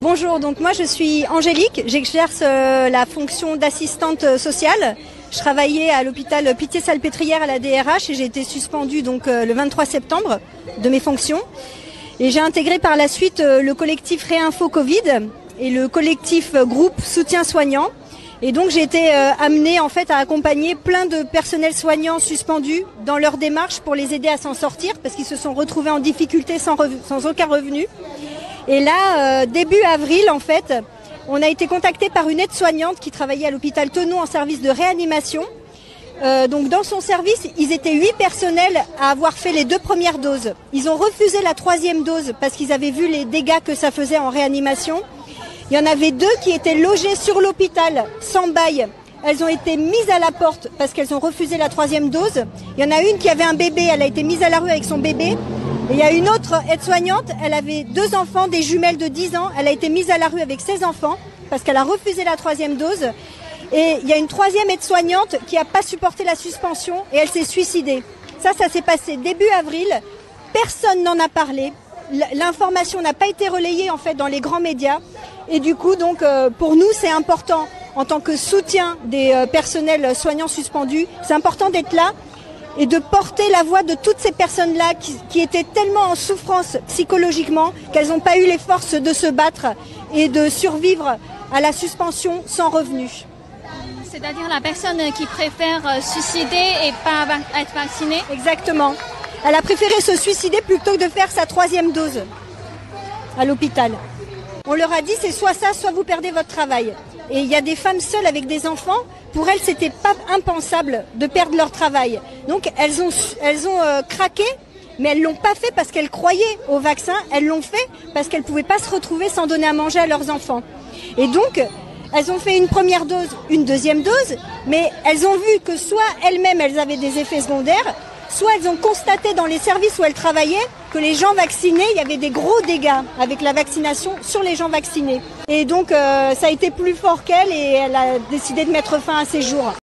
Bonjour, donc moi je suis Angélique, j'exerce la fonction d'assistante sociale. Je travaillais à l'hôpital Pitié-Salpêtrière à la DRH et j'ai été suspendue donc le 23 septembre de mes fonctions. Et j'ai intégré par la suite le collectif Réinfo Covid et le collectif groupe soutien soignant. Et donc j'ai été amenée en fait à accompagner plein de personnels soignants suspendus dans leur démarche pour les aider à s'en sortir parce qu'ils se sont retrouvés en difficulté sans aucun revenu. Et là, début avril, en fait, on a été contacté par une aide-soignante qui travaillait à l'hôpital Thonon en service de réanimation. Donc dans son service, ils étaient 8 personnels à avoir fait les 2 premières doses. Ils ont refusé la 3e dose parce qu'ils avaient vu les dégâts que ça faisait en réanimation. Il y en avait 2 qui étaient logés sur l'hôpital sans bail. Elles ont été mises à la porte parce qu'elles ont refusé la 3e dose. Il y en a une qui avait un bébé, elle a été mise à la rue avec son bébé. Et il y a une autre aide-soignante, elle avait 2 enfants, des jumelles de 10 ans. Elle a été mise à la rue avec ses enfants parce qu'elle a refusé la 3e dose. Et il y a une 3e aide-soignante qui n'a pas supporté la suspension et elle s'est suicidée. Ça s'est passé début avril. Personne n'en a parlé. L'information n'a pas été relayée en fait dans les grands médias. Et du coup, donc, pour nous, c'est important en tant que soutien des personnels soignants suspendus. C'est important d'être là et de porter la voix de toutes ces personnes-là qui étaient tellement en souffrance psychologiquement qu'elles n'ont pas eu les forces de se battre et de survivre à la suspension sans revenu. C'est-à-dire la personne qui préfère suicider et pas être vaccinée? Exactement. Elle a préféré se suicider plutôt que de faire sa 3e dose à l'hôpital. On leur a dit c'est soit ça, soit vous perdez votre travail. Et il y a des femmes seules avec des enfants, pour elles c'était pas impensable de perdre leur travail. Donc elles ont craqué, mais elles l'ont pas fait parce qu'elles croyaient au vaccin, elles l'ont fait parce qu'elles pouvaient pas se retrouver sans donner à manger à leurs enfants. Et donc elles ont fait une 1re dose, une 2e dose, mais elles ont vu que soit elles-mêmes elles avaient des effets secondaires, soit elles ont constaté dans les services où elles travaillaient que les gens vaccinés, il y avait des gros dégâts avec la vaccination sur les gens vaccinés. Et donc ça a été plus fort qu'elle et elle a décidé de mettre fin à ses jours.